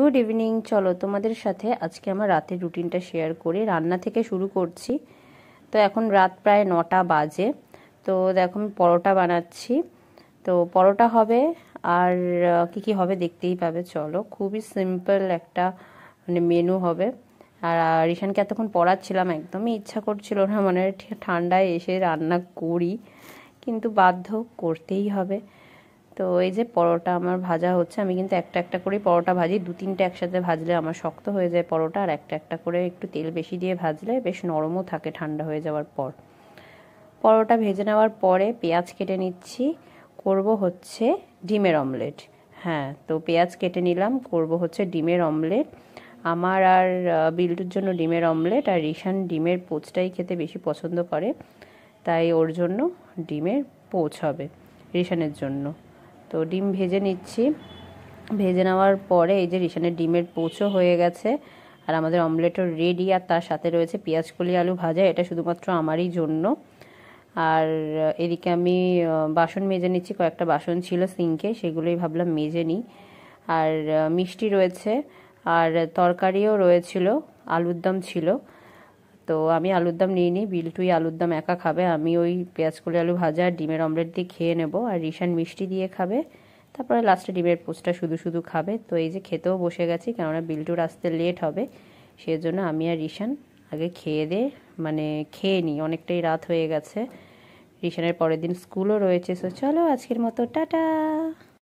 Good evening. চলো তোমাদের সাথে আজকে আমার রাতের রুটিনটা শেয়ার করি। রান্না থেকে শুরু করছি। তো এখন রাত প্রায় 9টা বাজে। তো দেখো আমি পরোটা বানাচ্ছি। তো পরোটা হবে আর কি কি হবে দেখতেই পাবে। চলো, খুবই সিম্পল একটা মেনু হবে। আর রিশানকে এতক্ষণ পড়াচ্ছিলাম, একদমই ইচ্ছা করছিল না, মানে ঠান্ডায় এসে রান্না করি, কিন্তু বাধ্য করতেই হবে। তো এই যে পরোটা আমার ভাজা হচ্ছে। আমি কিন্তু একটা একটা করে পরোটা ভাজি, 2-3টে একসাথে ভাজলে আমার শক্ত হয়ে যায় পরোটা, আর একটা একটা করে একটু তেল বেশি দিয়ে ভাজলে বেশ নরমও থাকে ঠান্ডা হয়ে যাওয়ার পর। পরোটা ভেজে নেওয়ার পরে পেঁয়াজ কেটে নিচ্ছি, করব হচ্ছে ডিমের অমলেট। হ্যাঁ, তো পেঁয়াজ কেটে নিলাম, করব হচ্ছে ডিমের অমলেট। আমার আর বিল্টুর জন্য ডিমের অমলেট, আর রিশান ডিমের পোচটাই খেতে বেশি পছন্দ করে, তাই ওর জন্য ডিমের পোচ হবে রিশানের জন্য। তো ডিম ভেজে নিচ্ছি। ভেজে নেওয়ার পরে এই যে রিশানের ডিমের পোচও হয়ে গেছে, আর আমাদের অমলেটও রেডি। আর তার সাথে রয়েছে পেঁয়াজকলি আলু ভাজা, এটা শুধুমাত্র আমারই জন্য। আর এদিকে আমি বাসন মেজে নিচ্ছি, কয়েকটা বাসন ছিল সিঙ্কে, সেগুলোই ভাবলাম মেজে নিই। আর মিষ্টি রয়েছে, আর তরকারিও রয়েছিল, আলুর দম ছিল। তো আমি আলুর দম নিয়ে নিই, বিল্টুই আলুর দম একা খাবে, আমি ওই পেঁয়াজকলি আলু ভাজা আর ডিমের অমলেট দিয়ে খেয়ে নেব, আর রিশান মিষ্টি দিয়ে খাবে, তারপরে লাস্টে ডিমের পোচটা শুধু শুধু খাবে। তো এই যে খেতেও বসে গেছি, কেননা বিল্টুর আসতে লেট হবে, সেজন্য আমি আর রিশান আগে খেয়ে নিই, অনেকটাই রাত হয়ে গেছে। রিশানের পরের দিন স্কুলও রয়েছে। সো চলো, আজকের মতো টাটা।